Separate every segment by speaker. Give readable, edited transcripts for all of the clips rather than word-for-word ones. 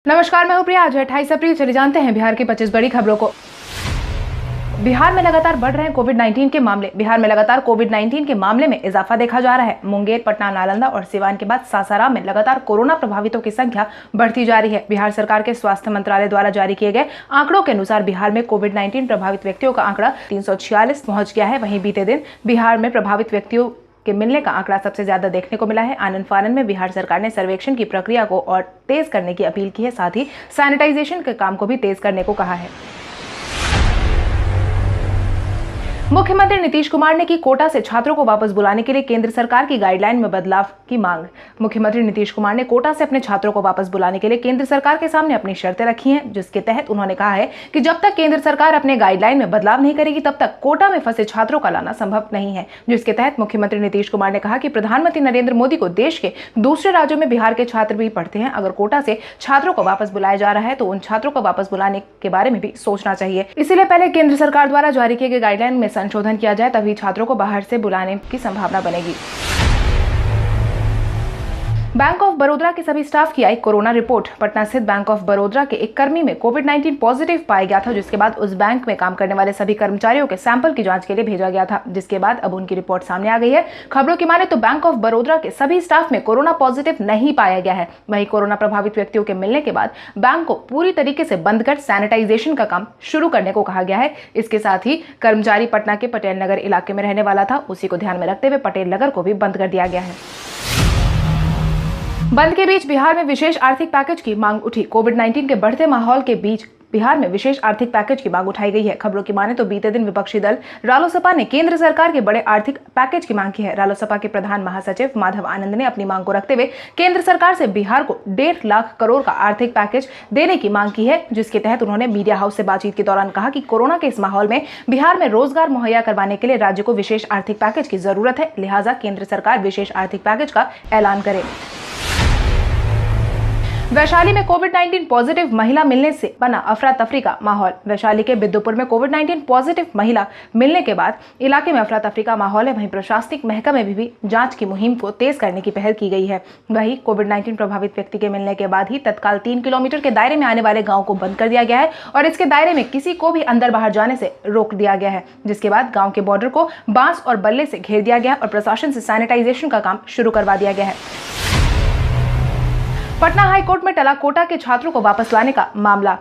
Speaker 1: नमस्कार, मैं हूं प्रिया। आज 28 अप्रैल। चले जानते हैं बिहार की 25 बड़ी खबरों को। बिहार में लगातार बढ़ रहे हैं कोविड-19 के मामले। बिहार में लगातार कोविड-19 के मामले में इजाफा देखा जा रहा है। मुंगेर, पटना, नालंदा और सिवान के बाद सासाराम में लगातार कोरोना प्रभावितों की संख्या बढ़ती जा रही है। बिहार सरकार के स्वास्थ्य मंत्रालय द्वारा जारी किए गए आंकड़ों के अनुसार बिहार में कोविड-19 प्रभावित व्यक्तियों का आंकड़ा 346 पहुंच गया है। वहीं बीते दिन बिहार में प्रभावित व्यक्तियों के मिलने का आंकड़ा सबसे ज्यादा देखने को मिला है। आनंद फानन में बिहार सरकार ने सर्वेक्षण की प्रक्रिया को और तेज करने की अपील की है, साथ ही सैनिटाइजेशन के काम को भी तेज करने को कहा है। मुख्यमंत्री नीतीश कुमार ने की कोटा से छात्रों को वापस बुलाने के लिए केंद्र सरकार की गाइडलाइन में बदलाव की मांग। मुख्यमंत्री नीतीश कुमार ने कोटा से अपने छात्रों को वापस बुलाने के लिए केंद्र सरकार के सामने अपनी शर्तें रखी हैं, जिसके तहत उन्होंने कहा है कि जब तक केंद्र सरकार अपने गाइडलाइन में बदलाव नहीं करेगी तब तक कोटा में फंसे छात्रों का लाना संभव नहीं है। जिसके तहत मुख्यमंत्री नीतीश कुमार ने कहा कि प्रधानमंत्री नरेंद्र मोदी को देश के दूसरे राज्यों में बिहार के छात्र भी पढ़ते हैं। अगर कोटा से छात्रों को वापस बुलाया जा रहा है तो उन छात्रों को वापस बुलाने के बारे में भी सोचना चाहिए। इसीलिए पहले केंद्र सरकार द्वारा जारी किए गए गाइडलाइन में संशोधन किया जाए, तभी छात्रों को बाहर से बुलाने की संभावना बनेगी। बैंक ऑफ बड़ौदा के सभी स्टाफ की आई कोरोना रिपोर्ट। पटना स्थित बैंक ऑफ बड़ौदा के एक कर्मी में कोविड-19 पॉजिटिव पाया गया था, जिसके बाद उस बैंक में काम करने वाले सभी कर्मचारियों के सैंपल की जांच के लिए भेजा गया था, जिसके बाद अब उनकी रिपोर्ट सामने आ गई है। खबरों की माने तो बैंक ऑफ बड़ौदा के सभी स्टाफ में कोरोना पॉजिटिव नहीं पाया गया है। वहीं कोरोना प्रभावित व्यक्तियों के मिलने के बाद बैंक को पूरी तरीके से बंद कर सैनिटाइजेशन का काम शुरू करने को कहा गया है। इसके साथ ही कर्मचारी पटना के पटेल नगर इलाके में रहने वाला था, उसी को ध्यान में रखते हुए पटेल नगर को भी बंद कर दिया गया है। बंद के बीच बिहार में विशेष आर्थिक पैकेज की मांग उठी। कोविड-19 के बढ़ते माहौल के बीच बिहार में विशेष आर्थिक पैकेज की मांग उठाई गई है। खबरों की माने तो बीते दिन विपक्षी दल रालोसपा ने केंद्र सरकार के बड़े आर्थिक पैकेज की मांग की है। रालोसपा के प्रधान महासचिव माधव आनंद ने अपनी मांग को रखते हुए केंद्र सरकार से बिहार को 1.5 लाख करोड़ का आर्थिक पैकेज देने की मांग की है, जिसके तहत उन्होंने मीडिया हाउस से बातचीत के दौरान कहा कि कोरोना के इस माहौल में बिहार में रोजगार मुहैया करवाने के लिए राज्य को विशेष आर्थिक पैकेज की जरूरत है, लिहाजा केंद्र सरकार विशेष आर्थिक पैकेज का ऐलान करे। वैशाली में कोविड-19 पॉजिटिव महिला मिलने से बना अफरा तफरी का माहौल। वैशाली के बिद्दुपुर में कोविड-19 पॉजिटिव महिला मिलने के बाद इलाके में अफरा तफरी का माहौल है। वहीं प्रशासनिक महकमे में भी जांच की मुहिम को तेज करने की पहल की गई है। वहीं कोविड-19 प्रभावित व्यक्ति के मिलने के बाद ही तत्काल 3 किलोमीटर के दायरे में आने वाले गाँव को बंद कर दिया गया है और इसके दायरे में किसी को भी अंदर बाहर जाने से रोक दिया गया है। जिसके बाद गाँव के बॉर्डर को बांस और बल्ले से घेर दिया गया और प्रशासन से सैनिटाइजेशन का काम शुरू करवा दिया गया है। पटना हाईकोर्ट में टला कोटा के छात्रों को वापस लाने का मामला।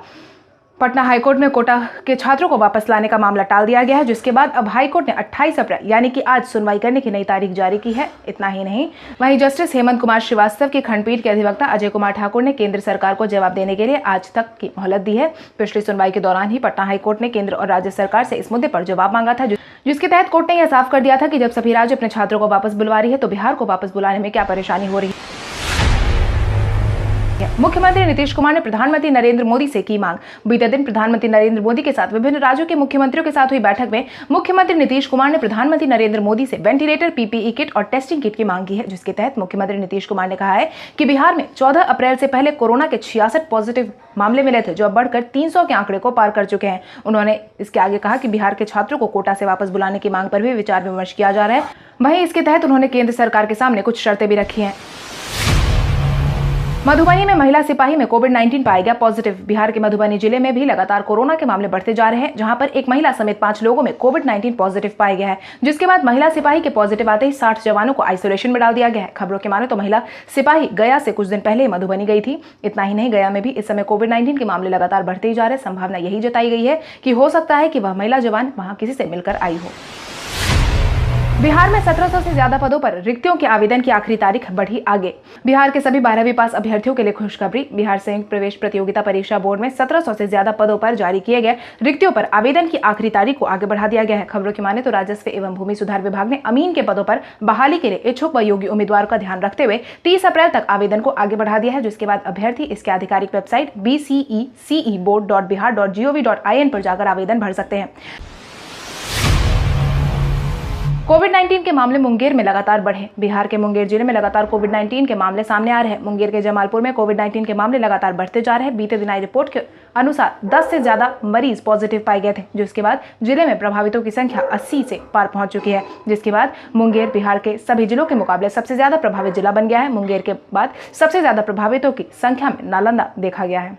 Speaker 1: पटना हाईकोर्ट में कोटा के छात्रों को वापस लाने का मामला टाल दिया गया है, जिसके बाद अब हाईकोर्ट ने 28 अप्रैल यानी कि आज सुनवाई करने की नई तारीख जारी की है। इतना ही नहीं, वहीं जस्टिस हेमंत कुमार श्रीवास्तव की खंडपीठ के अधिवक्ता अजय कुमार ठाकुर ने केंद्र सरकार को जवाब देने के लिए आज तक की मोहलत दी है। पिछली सुनवाई के दौरान ही पटना हाईकोर्ट ने केंद्र और राज्य सरकार से इस मुद्दे पर जवाब मांगा था, जिसके तहत कोर्ट ने यह साफ कर दिया था कि जब सभी राज्य अपने छात्रों को वापस बुलवा रही है तो बिहार को वापस बुलाने में क्या परेशानी हो रही है। मुख्यमंत्री नीतीश कुमार ने प्रधानमंत्री नरेंद्र मोदी से की मांग। बीते दिन प्रधानमंत्री नरेंद्र मोदी के साथ विभिन्न राज्यों के मुख्यमंत्रियों के साथ हुई बैठक में मुख्यमंत्री नीतीश कुमार ने प्रधानमंत्री नरेंद्र मोदी से वेंटिलेटर, पीपीई किट और टेस्टिंग किट की मांग की है। जिसके तहत मुख्यमंत्री नीतीश कुमार ने कहा है कि बिहार में 14 अप्रैल से पहले कोरोना के 66 पॉजिटिव मामले मिले थे, जो अब बढ़कर 300 के आंकड़े को पार कर चुके हैं। उन्होंने इसके आगे कहा कि बिहार के छात्रों को कोटा से वापस बुलाने की मांग पर भी विचार विमर्श किया जा रहा है। वहीं इसके तहत उन्होंने केंद्र सरकार के सामने कुछ शर्तें भी रखी हैं। मधुबनी में महिला सिपाही में कोविड-19 पाया गया पॉजिटिव। बिहार के मधुबनी जिले में भी लगातार कोरोना के मामले बढ़ते जा रहे हैं, जहां पर एक महिला समेत 5 लोगों में कोविड-19 पॉजिटिव पाया गया है। जिसके बाद महिला सिपाही के पॉजिटिव आते ही 60 जवानों को आइसोलेशन में डाल दिया गया है। खबरों के माने तो महिला सिपाही गया से कुछ दिन पहले मधुबनी गई थी। इतना ही नहीं, गया में भी इस समय कोविड-19 के मामले लगातार बढ़ते ही जा रहे हैं। संभावना यही जताई गई है कि हो सकता है कि वह महिला जवान वहां किसी से मिलकर आई हो। बिहार में 1700 से ज्यादा पदों पर रिक्तियों के आवेदन की आखिरी तारीख बढ़ी आगे। बिहार के सभी 12वीं पास अभ्यर्थियों के लिए खुशखबरी। बिहार संयुक्त प्रवेश प्रतियोगिता परीक्षा बोर्ड में 1700 से ज्यादा पदों पर जारी किए गए रिक्तियों पर आवेदन की आखिरी तारीख को आगे बढ़ा दिया गया है। खबरों की माने तो राजस्व एवं भूमि सुधार विभाग ने अमीन के पदों पर बहाली के लिए इच्छुक व योग्य उम्मीदवारों का ध्यान रखते हुए 30 अप्रैल तक आवेदन को आगे बढ़ा दिया है। जिसके बाद अभ्यर्थी इसके आधिकारिक वेबसाइट bceceboard.bihar.gov.in पर जाकर आवेदन भर सकते हैं। कोविड-19 के मामले मुंगेर में लगातार बढ़े। बिहार के मुंगेर जिले में लगातार कोविड-19 के मामले सामने आ रहे हैं। मुंगेर के जमालपुर में कोविड-19 के मामले लगातार बढ़ते जा रहे हैं। बीते दिन आई रिपोर्ट के अनुसार 10 से ज्यादा मरीज पॉजिटिव पाए गए थे, जिसके बाद जिले में प्रभावितों की संख्या 80 से पार पहुंच चुकी है। जिसके बाद मुंगेर बिहार के सभी जिलों के मुकाबले सबसे ज्यादा प्रभावित जिला बन गया है। मुंगेर के बाद सबसे ज्यादा प्रभावितों की संख्या में नालंदा देखा गया है।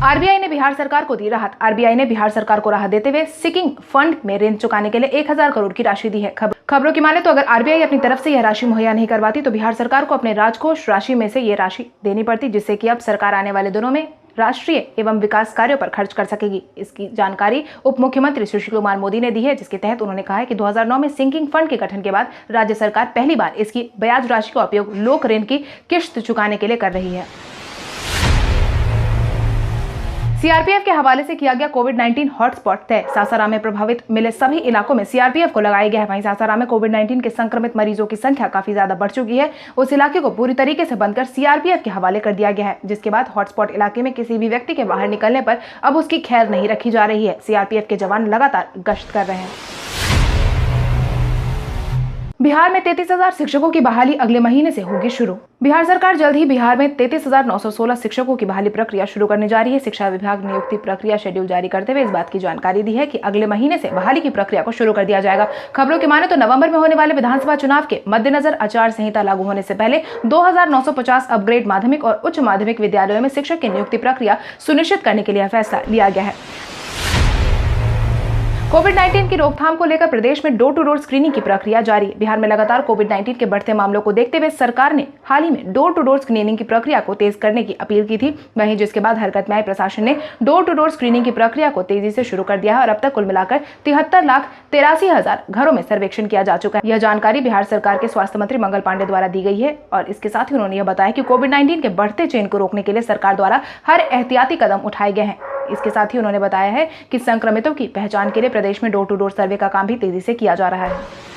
Speaker 1: आरबीआई ने बिहार सरकार को दी राहत। आरबीआई ने बिहार सरकार को राहत देते हुए सिकिंग फंड में ऋण चुकाने के लिए 1000 करोड़ की राशि दी है। खबरों की माने तो अगर आरबीआई अपनी तरफ से यह राशि मुहैया नहीं करवाती तो बिहार सरकार को अपने राजकोष राशि में से ये राशि देनी पड़ती, जिससे कि अब सरकार आने वाले दिनों में राष्ट्रीय एवं विकास कार्यों पर खर्च कर सकेगी। इसकी जानकारी उप मुख्यमंत्री सुशील कुमार मोदी ने दी है, जिसके तहत उन्होंने कहा है कि 2009 में सिंकिंग फंड के गठन के बाद राज्य सरकार पहली बार इसकी ब्याज राशि का उपयोग लोक ऋण की किश्त चुकाने के लिए कर रही है। सीआरपीएफ के हवाले से किया गया कोविड-19 हॉटस्पॉट तय। सासाराम में प्रभावित मिले सभी इलाकों में सीआरपीएफ को लगाया गया है। वहीं सासाराम में कोविड-19 के संक्रमित मरीजों की संख्या काफी ज्यादा बढ़ चुकी है। उस इलाके को पूरी तरीके से बंद कर सीआरपीएफ के हवाले कर दिया गया है, जिसके बाद हॉटस्पॉट इलाके में किसी भी व्यक्ति के बाहर निकलने पर अब उसकी खैर नहीं रखी जा रही है। सीआरपीएफ के जवान लगातार गश्त कर रहे हैं। बिहार में 33,000 शिक्षकों की बहाली अगले महीने से होगी शुरू। बिहार सरकार जल्द ही बिहार में 33,916 शिक्षकों की बहाली प्रक्रिया शुरू करने जा रही है। शिक्षा विभाग ने नियुक्ति प्रक्रिया शेड्यूल जारी करते हुए इस बात की जानकारी दी है कि अगले महीने से बहाली की प्रक्रिया को शुरू कर दिया जाएगा। खबरों की माने तो नवंबर में होने वाले विधानसभा चुनाव के मद्देनजर आचार संहिता लागू होने से पहले 2950 अपग्रेड माध्यमिक और उच्च माध्यमिक विद्यालयों में शिक्षक की नियुक्ति प्रक्रिया सुनिश्चित करने के लिए फैसला लिया गया है। कोविड-19 की रोकथाम को लेकर प्रदेश में डोर टू डोर स्क्रीनिंग की प्रक्रिया जारी। बिहार में लगातार कोविड-19 के बढ़ते मामलों को देखते हुए सरकार ने हाल ही में डोर टू डोर स्क्रीनिंग की प्रक्रिया को तेज करने की अपील की थी। वहीं जिसके बाद हरकत में आए प्रशासन ने डोर टू डोर स्क्रीनिंग की प्रक्रिया को तेजी से शुरू कर दिया है और अब तक कुल मिलाकर 73,83,000 घरों में सर्वेक्षण किया जा चुका है। यह जानकारी बिहार सरकार के स्वास्थ्य मंत्री मंगल पांडे द्वारा दी गई है और इसके साथ ही उन्होंने यह बताया कि कोविड-19 के बढ़ते चेन को रोकने के लिए सरकार द्वारा हर एहतियाती कदम उठाए गए हैं। इसके साथ ही उन्होंने बताया है कि संक्रमितों की पहचान के लिए प्रदेश में डोर टू डोर सर्वे का काम भी तेजी से किया जा रहा है।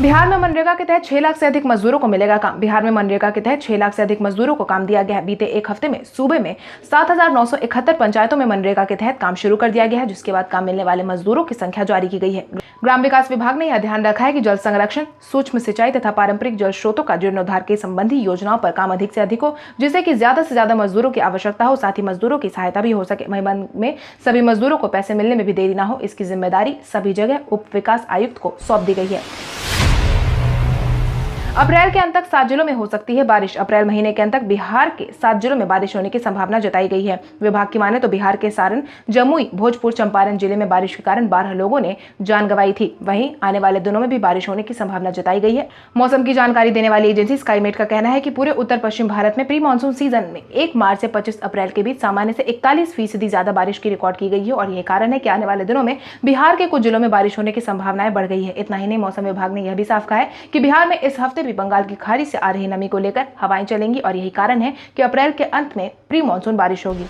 Speaker 1: बिहार में मनरेगा के तहत 6 लाख से अधिक मजदूरों को मिलेगा काम। बिहार में मनरेगा के तहत 6 लाख से अधिक मजदूरों को काम दिया गया है। बीते एक हफ्ते में सूबे में 7,971 पंचायतों में मनरेगा के तहत काम शुरू कर दिया गया है, जिसके बाद काम मिलने वाले मजदूरों की संख्या जारी की गई है। ग्राम विकास विभाग ने यह ध्यान रखा है कि जल संरक्षण, सूक्ष्म सिंचाई तथा पारंपरिक जल स्रोतों का जीर्णोद्धार के संबंधी योजनाओं पर काम अधिक से अधिक हो, जिससे कि ज्यादा से ज्यादा मजदूरों की आवश्यकता हो, साथ ही मजदूरों की सहायता भी हो सके। वहीं में सभी मजदूरों को पैसे मिलने में भी देरी न हो, इसकी जिम्मेदारी सभी जगह उप विकास आयुक्त को सौंप दी गई है। अप्रैल के अंत तक 7 जिलों में हो सकती है बारिश। अप्रैल महीने के अंत तक बिहार के 7 जिलों में बारिश होने की संभावना जताई गई है। विभाग की माने तो बिहार के सारण, जमुई, भोजपुर, चंपारण जिले में बारिश के कारण 12 लोगों ने जान गंवाई थी। वहीं आने वाले दिनों में भी बारिश होने की संभावना जताई गई है। मौसम की जानकारी देने वाली एजेंसी स्काईमेट का कहना है कि पूरे उत्तर पश्चिम भारत में प्री मानसून सीजन में 1 मार्च से 25 अप्रैल के बीच सामान्य से 41% ज्यादा बारिश की रिकॉर्ड की गई है और यही कारण है कि आने वाले दिनों में बिहार के कुछ जिलों में बारिश होने की संभावनाएं बढ़ गई है। इतना ही नहीं, मौसम विभाग ने यह भी साफ कहा है कि बिहार में इस हफ्ते भी बंगाल की खाड़ी से आ रही नमी को लेकर हवाएं चलेंगी और यही कारण है कि अप्रैल के अंत में प्री मानसून बारिश होगी।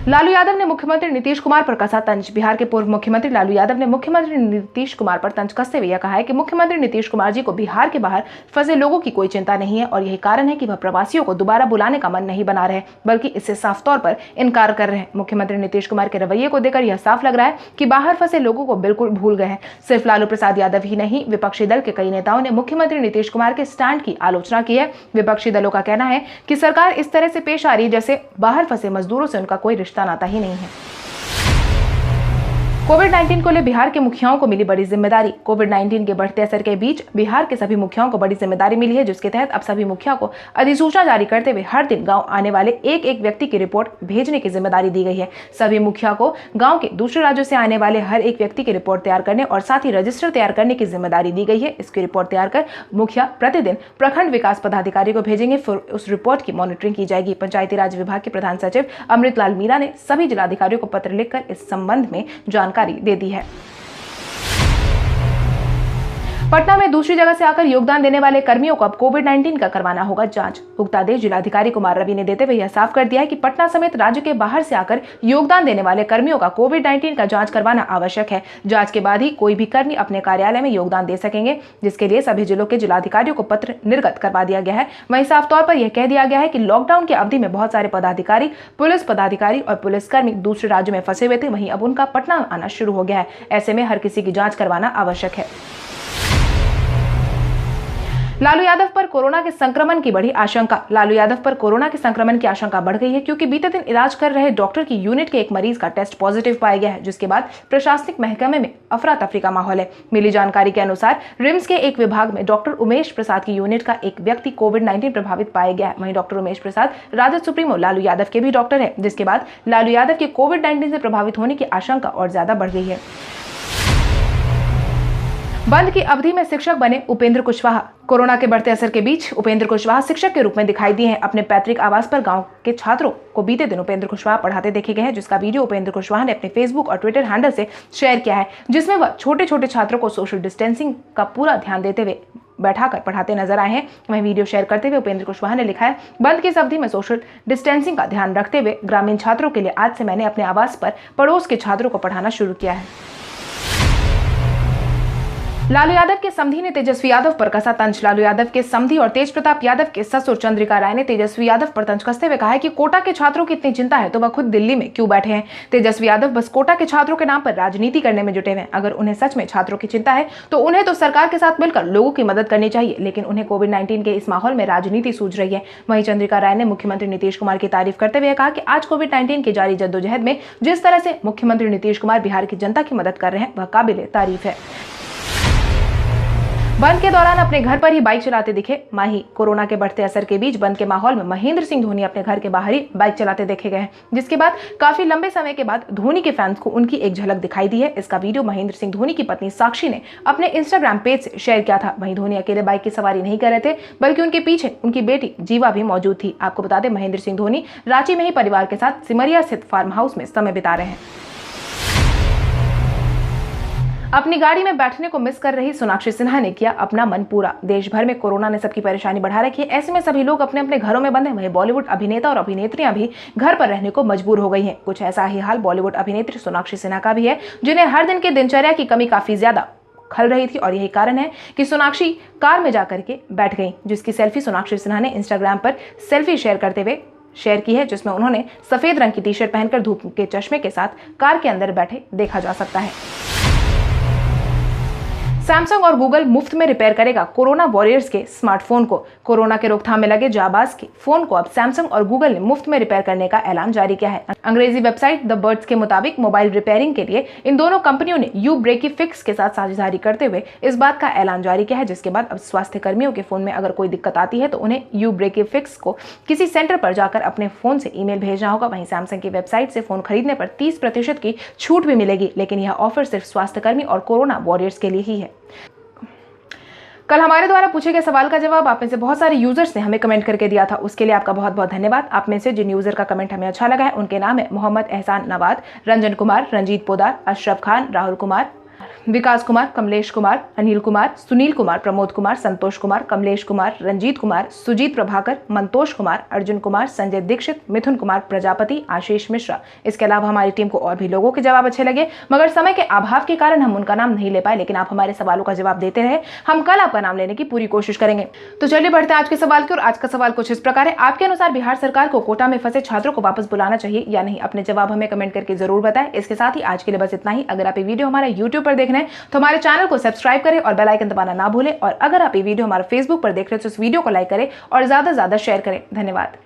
Speaker 1: लालू यादव ने मुख्यमंत्री नीतीश कुमार पर कसा तंज। बिहार के पूर्व मुख्यमंत्री लालू यादव ने मुख्यमंत्री नीतीश कुमार पर तंज कसते हुए कहा है कि मुख्यमंत्री नीतीश कुमार जी को बिहार के बाहर फंसे लोगों की कोई चिंता नहीं है और यही कारण है कि वह प्रवासियों को दोबारा बुलाने का मन नहीं बना रहे, बल्कि इससे साफ तौर पर इनकार कर रहे हैं। मुख्यमंत्री नीतीश कुमार के रवैये को देखकर यह साफ लग रहा है कि बाहर फंसे लोगों को बिल्कुल भूल गए हैं। सिर्फ लालू प्रसाद यादव ही नहीं, विपक्षी दल के कई नेताओं ने मुख्यमंत्री नीतीश कुमार के स्टैंड की आलोचना की है। विपक्षी दलों का कहना है कि सरकार इस तरह से पेश आ रही है जैसे बाहर फंसे मजदूरों से उनका कोई रिश्ता नाता ही नहीं है। कोविड-19 को ले बिहार के मुखियाओं को मिली बड़ी जिम्मेदारी। कोविड-19 के बढ़ते असर के बीच बिहार के सभी मुखियाओं को बड़ी जिम्मेदारी मिली है, जिसके तहत अब सभी मुखिया को अधिसूचना जारी करते हुए हर दिन गांव आने वाले एक व्यक्ति की रिपोर्ट भेजने की जिम्मेदारी दी गई है। सभी मुखिया को गांव के दूसरे राज्यों से आने वाले हर एक व्यक्ति की रिपोर्ट तैयार करने और साथ ही रजिस्टर तैयार करने की जिम्मेदारी दी गई है। इसकी रिपोर्ट तैयार कर मुखिया प्रतिदिन प्रखंड विकास पदाधिकारी को भेजेंगे, फिर उस रिपोर्ट की मॉनिटरिंग की जाएगी। पंचायती राज विभाग के प्रधान सचिव अमृतलाल मीणा ने सभी जिलाधिकारियों को पत्र लिखकर इस संबंध में जानकारी दे दी है। पटना में दूसरी जगह से आकर योगदान देने वाले कर्मियों को अब कोविड-19 का करवाना होगा जांच। उक्त आदेश जिलाधिकारी कुमार रवि ने देते हुए यह साफ कर दिया है कि पटना समेत राज्य के बाहर से आकर योगदान देने वाले कर्मियों का कोविड-19 का जांच करवाना आवश्यक है। जांच के बाद ही कोई भी कर्मी अपने कार्यालय में योगदान दे सकेंगे, जिसके लिए सभी जिलों के जिलाधिकारियों को पत्र निर्गत करवा दिया गया है। वहीं साफ तौर पर यह कह दिया गया है कि लॉकडाउन की अवधि में बहुत सारे पदाधिकारी, पुलिस पदाधिकारी और पुलिसकर्मी दूसरे राज्यों में फंसे हुए थे, वहीं अब उनका पटना आना शुरू हो गया है। ऐसे में हर किसी की जांच करवाना आवश्यक है। लालू यादव पर कोरोना के संक्रमण की बढ़ी आशंका। लालू यादव पर कोरोना के संक्रमण की आशंका बढ़ गई है, क्योंकि बीते दिन इलाज कर रहे डॉक्टर की यूनिट के एक मरीज का टेस्ट पॉजिटिव पाया गया है, जिसके बाद प्रशासनिक महकमे में अफरा तफरी का माहौल है। मिली जानकारी के अनुसार रिम्स के एक विभाग में डॉक्टर उमेश प्रसाद की यूनिट का एक व्यक्ति कोविड-19 प्रभावित पाया गया है। वहीं डॉक्टर उमेश प्रसाद राजद सुप्रीमो लालू यादव के भी डॉक्टर है, जिसके बाद लालू यादव के कोविड-19 से प्रभावित होने की आशंका और ज्यादा बढ़ गई है। बंद की अवधि में शिक्षक बने उपेंद्र कुशवाहा। कोरोना के बढ़ते असर के बीच उपेंद्र कुशवाहा शिक्षक के रूप में दिखाई दिए हैं। अपने पैतृक आवास पर गांव के छात्रों को बीते दिन उपेंद्र कुशवाहा पढ़ाते देखे गए हैं, जिसका वीडियो उपेंद्र कुशवाहा ने अपने फेसबुक और ट्विटर हैंडल से शेयर किया है, जिसमें वह छोटे छोटे छात्रों को सोशल डिस्टेंसिंग का पूरा ध्यान देते हुए बैठाकर पढ़ाते नजर आए हैं। वहीं वीडियो शेयर करते हुए उपेंद्र कुशवाहा ने लिखा है, बंद की इस अवधि में सोशल डिस्टेंसिंग का ध्यान रखते हुए ग्रामीण छात्रों के लिए आज से मैंने अपने आवास पर पड़ोस के छात्रों को पढ़ाना शुरू किया है। लालू यादव के समधी ने तेजस्वी यादव पर कसा तंज। लालू यादव के समधी और तेज प्रताप यादव के ससुर चंद्रिका राय ने तेजस्वी यादव पर तंज कसते हुए कहा है कि कोटा के छात्रों की इतनी चिंता है तो वह खुद दिल्ली में क्यों बैठे हैं। तेजस्वी यादव बस कोटा के छात्रों के नाम पर राजनीति करने में जुटे हुए हैं। अगर उन्हें सच में छात्रों की चिंता है तो उन्हें तो सरकार के साथ मिलकर लोगों की मदद करनी चाहिए, लेकिन उन्हें कोविड-19 के इस माहौल में राजनीति सूझ रही है। वहीं चंद्रिका राय ने मुख्यमंत्री नीतीश कुमार की तारीफ करते हुए कहा कि आज कोविड-19 की जारी जद्दोजहद में जिस तरह से मुख्यमंत्री नीतीश कुमार बिहार की जनता की मदद कर रहे हैं वह काबिले तारीफ है। बंद के दौरान अपने घर पर ही बाइक चलाते दिखे माही। कोरोना के बढ़ते असर के बीच बंद के माहौल में महेंद्र सिंह धोनी अपने घर के बाहर ही बाइक चलाते देखे गए हैं, जिसके बाद काफी लंबे समय के बाद धोनी के फैंस को उनकी एक झलक दिखाई दी है। इसका वीडियो महेंद्र सिंह धोनी की पत्नी साक्षी ने अपने इंस्टाग्राम पेज से शेयर किया था। वहीं धोनी अकेले बाइक की सवारी नहीं कर रहे थे, बल्कि उनके पीछे उनकी बेटी जीवा भी मौजूद थी। आपको बता दें, महेंद्र सिंह धोनी रांची में ही परिवार के साथ सिमरिया स्थित फार्म हाउस में समय बिता रहे हैं। अपनी गाड़ी में बैठने को मिस कर रही सोनाक्षी सिन्हा ने किया अपना मन पूरा। देश भर में कोरोना ने सबकी परेशानी बढ़ा रखी है। ऐसे में सभी लोग अपने अपने घरों में बंद हैं। वहीं बॉलीवुड अभिनेता और अभिनेत्रियां भी घर पर रहने को मजबूर हो गई हैं। कुछ ऐसा ही हाल बॉलीवुड अभिनेत्री सोनाक्षी सिन्हा का भी है, जिन्हें हर दिन की दिनचर्या की कमी काफी ज्यादा खल रही थी, और यही कारण है कि सोनाक्षी कार में जाकर के बैठ गई, जिसकी सेल्फी सोनाक्षी सिन्हा ने इंस्टाग्राम पर सेल्फी शेयर करते हुए शेयर की है, जिसमें उन्होंने सफेद रंग की टी शर्ट पहनकर धूप के चश्मे के साथ कार के अंदर बैठे देखा जा सकता है। सैमसंग और गूगल मुफ्त में रिपेयर करेगा कोरोना वॉरियर्स के स्मार्टफोन को। कोरोना के रोकथाम में लगे जाबाज के फोन को अब सैमसंग और गूगल ने मुफ्त में रिपेयर करने का ऐलान जारी किया है। अंग्रेजी वेबसाइट द बर्ड्स के मुताबिक मोबाइल रिपेयरिंग के लिए इन दोनों कंपनियों ने यू ब्रेकी फिक्स के साथ साझेदारी करते हुए इस बात का ऐलान जारी किया है, जिसके बाद अब स्वास्थ्य कर्मियों के फोन में अगर कोई दिक्कत आती है तो उन्हें यू ब्रेकी फिक्स को किसी सेंटर पर जाकर अपने फोन से ईमेल भेजना होगा। वहीं सैमसंग की वेबसाइट से फोन खरीदने पर 30% की छूट भी मिलेगी, लेकिन यह ऑफर सिर्फ स्वास्थ्य कर्मी और कोरोना वॉरियर्स के लिए ही है। कल हमारे द्वारा पूछे गए सवाल का जवाब आप में से बहुत सारे यूजर्स ने हमें कमेंट करके दिया था, उसके लिए आपका बहुत बहुत धन्यवाद। आप में से जिन यूजर का कमेंट हमें अच्छा लगा है उनके नाम है मोहम्मद एहसान नवाद, रंजन कुमार, रंजीत पोदार, अशरफ खान, राहुल कुमार, विकास कुमार, कमलेश कुमार, अनिल कुमार, सुनील कुमार, प्रमोद कुमार, संतोष कुमार, कमलेश कुमार, रंजीत कुमार, सुजीत प्रभाकर, मंतोष कुमार, अर्जुन कुमार, संजय दीक्षित, मिथुन कुमार प्रजापति, आशीष मिश्रा। इसके अलावा हमारी टीम को और भी लोगों के जवाब अच्छे लगे, मगर समय के अभाव के कारण हम उनका नाम नहीं ले पाए, लेकिन आप हमारे सवालों का जवाब देते रहे। हम कल आपका नाम लेने की पूरी कोशिश करेंगे। तो चलिए बढ़ते हैं आज के सवाल की ओर। आज का सवाल कुछ इस प्रकार है, आपके अनुसार बिहार सरकार को कोटा में फंसे छात्रों को वापस बुलाना चाहिए या नहीं? अपने जवाब हमें कमेंट करके जरूर बताएं। इसके साथ ही आज के लिए बस इतना ही। अगर आप ये वीडियो हमारे यूट्यूब पर देख रहे हैं तो हमारे चैनल को सब्सक्राइब करें और बेल आइकन दबाना ना भूलें, और अगर आप ये वीडियो हमारे फेसबुक पर देख रहे हैं तो इस वीडियो को लाइक करें और ज्यादा से ज्यादा शेयर करें। धन्यवाद।